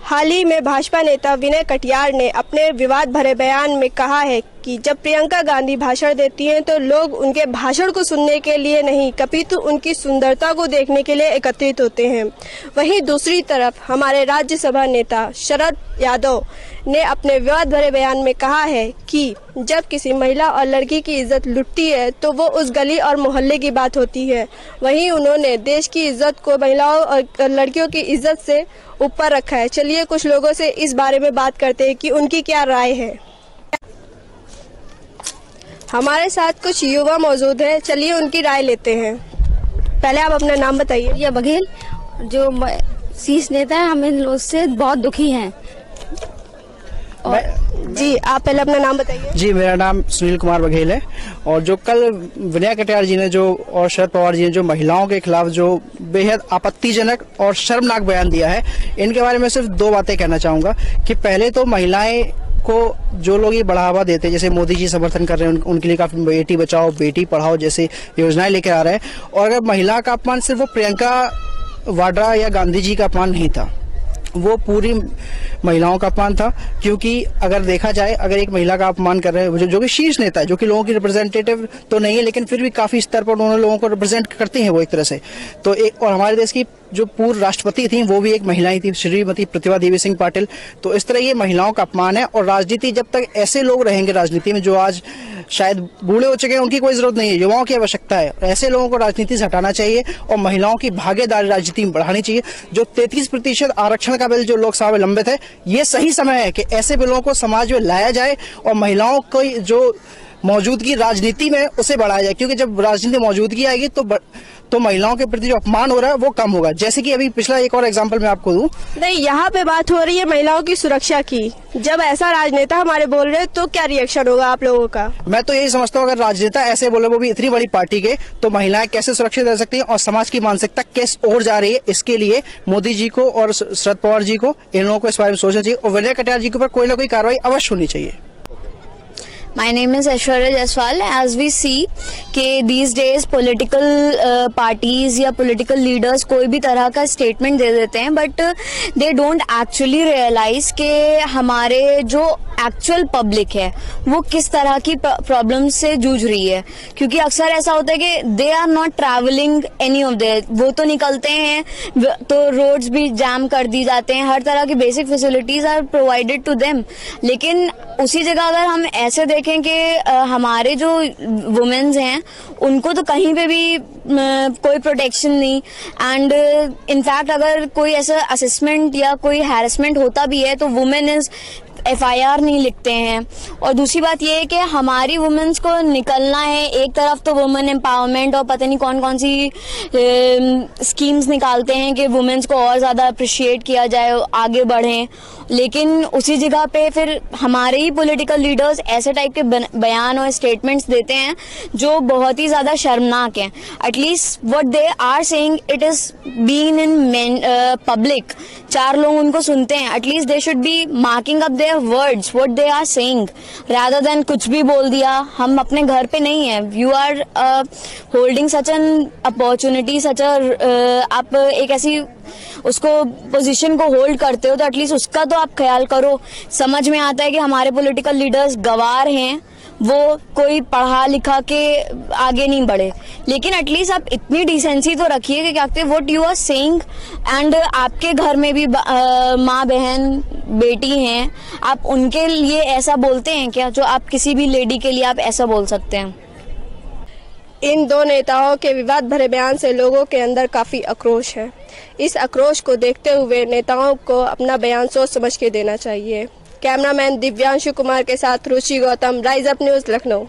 हाल ही में भाजपा नेता विनय कटियार ने अपने विवाद भरे बयान में कहा है कि जब प्रियंका गांधी भाषण देती हैं तो लोग उनके भाषण को सुनने के लिए नहीं अपितु उनकी सुंदरता को देखने के लिए एकत्रित होते हैं। वहीं दूसरी तरफ हमारे राज्यसभा नेता शरद यादव ने अपने विवाद भरे बयान में कहा है कि जब किसी महिला और लड़की की इज्जत लुटती है तो वो उस गली और मोहल्ले की बात होती है। वहीं उन्होंने देश की इज्जत को महिलाओं और लड़कियों की इज्जत से ऊपर रखा है। चलिए कुछ लोगों से इस बारे में बात करते हैं कि उनकी क्या राय है। हमारे साथ कुछ युवा मौजूद हैं, चलिए उनकी राय लेते हैं। पहले आप अपना नाम बताइए। ये बघेल जो शीर्ष नेता है, हम इन लोगों से बहुत दुखी हैं। जी आप पहले अपना नाम बताइए। जी मेरा नाम सुनील कुमार बघेल है। और जो कल विनय कटियार जी ने और शरद पवार जी ने जो महिलाओं के खिलाफ जो बेहद आपत्तिजनक और शर्मनाक बयान दिया है, इनके बारे में सिर्फ दो बातें कहना चाहूंगा कि पहले तो महिलाएं को जो लोग ये बढ़ावा देते हैं, जैसे मोदी जी समर्थन कर रहे हैं, उनके लिए काफी बेटी बचाओ बेटी पढ़ाओ जैसे योजनाएं लेकर आ रहे हैं। और अगर महिला का अपमान सिर्फ वो प्रियंका वाड्रा या गांधी जी का अपमान नहीं था, वो पूरी महिलाओं का अपमान था। क्योंकि अगर देखा जाए, अगर एक महिला का अपमान कर रहे हैं जो कि शीर्ष नेता है, जो कि लोगों की रिप्रेजेंटेटिव तो नहीं है लेकिन फिर भी काफी स्तर पर उन्होंने लोगों को रिप्रेजेंट करती हैं वो एक तरह से, तो एक और हमारे देश की जो पूर्व राष्ट्रपति थी वो भी एक महिला ही थी, श्रीमती प्रतिभा देवी सिंह पाटिल। तो इस तरह ये महिलाओं का अपमान है। और राजनीति जब तक ऐसे लोग रहेंगे राजनीति में जो आज शायद बूढ़े हो चुके हैं, उनकी कोई जरूरत नहीं है, युवाओं की आवश्यकता है। ऐसे लोगों को राजनीति से हटाना चाहिए और महिलाओं की भागीदारी राजनीति में बढ़ानी चाहिए। जो 33% आरक्षण का बिल जो लोकसभा में लंबित है, ये सही समय है कि ऐसे बिलों को समाज में लाया जाए और महिलाओं को जो मौजूदगी राजनीति में उसे बढ़ाया जाए। क्योंकि जब राजनीति मौजूदगी आएगी तो महिलाओं के प्रति जो अपमान हो रहा है वो कम होगा। जैसे कि अभी पिछला एक और एग्जांपल मैं आपको दूं। नहीं, यहाँ पे बात हो रही है महिलाओं की सुरक्षा की। जब ऐसा राजनेता हमारे बोल रहे हैं तो क्या रिएक्शन होगा आप लोगों का? मैं तो यही समझता हूँ, अगर राजनेता ऐसे बोले, वो भी इतनी बड़ी पार्टी के, तो महिलाएं कैसे सुरक्षित रह सकती है और समाज की मानसिकता कैसे और जा रही है, इसके लिए मोदी जी को और शरद पवार जी को, इन लोगों को इस बारे में सोचना चाहिए और विनय कटियार जी के ऊपर कोई ना कोई कार्रवाई अवश्य होनी चाहिए। My name is Aishwarya Jaiswal. As we see कि these days political parties या political leaders कोई भी तरह का statement दे देते हैं, but they don't actually realize कि हमारे जो एक्चुअल पब्लिक है वो किस तरह की प्रॉब्लम से जूझ रही है। क्योंकि अक्सर ऐसा होता है कि they are not travelling any of they, वो तो निकलते हैं तो रोड्स भी जाम कर दी जाते हैं, हर तरह की basic facilities are provided to them. लेकिन उसी जगह अगर हम ऐसे देखें कि हमारे जो वुमेन्स हैं उनको तो कहीं पे भी कोई प्रोटेक्शन नहीं। एंड इनफैक्ट अगर कोई ऐसा असेसमेंट या कोई हैरेसमेंट होता भी है तो वुमेन इज FIR नहीं लिखते हैं। और दूसरी बात ये है कि हमारी वुमेन्स को निकलना है, एक तरफ तो वुमेन एम्पावरमेंट और पता नहीं कौन कौन सी स्कीम्स निकालते हैं कि वुमेन्स को और ज़्यादा अप्रिशिएट किया जाए, आगे बढ़ें, लेकिन उसी जगह पे फिर हमारे ही पॉलिटिकल लीडर्स ऐसे टाइप के बयान और स्टेटमेंट्स देते हैं जो बहुत ही ज़्यादा शर्मनाक हैं। At least what they are saying it is been in public, 4 लोग उनको सुनते हैं, at least they should be marking up their words what they are saying rather than कुछ भी बोल दिया। हम अपने घर पे नहीं है, you are holding such an opportunity, such आप एक ऐसी उसको पोजीशन को होल्ड करते हो तो एटलीस्ट उसका तो आप ख्याल करो। समझ में आता है कि हमारे पॉलिटिकल लीडर्स गवार हैं, वो कोई पढ़ा लिखा के आगे नहीं बढ़े, लेकिन एटलीस्ट आप इतनी डिसेंसी तो रखिए कि क्या कहते हैं what you are saying. And आपके घर में भी माँ बहन बेटी हैं, आप उनके लिए ऐसा बोलते हैं क्या जो आप किसी भी लेडी के लिए आप ऐसा बोल सकते हैं? इन दो नेताओं के विवाद भरे बयान से लोगों के अंदर काफी आक्रोश है। इस आक्रोश को देखते हुए नेताओं को अपना बयान सोच समझ के देना चाहिए। कैमरामैन दिव्यांशु कुमार के साथ Ruchi Gautam, rise up news, Lucknow.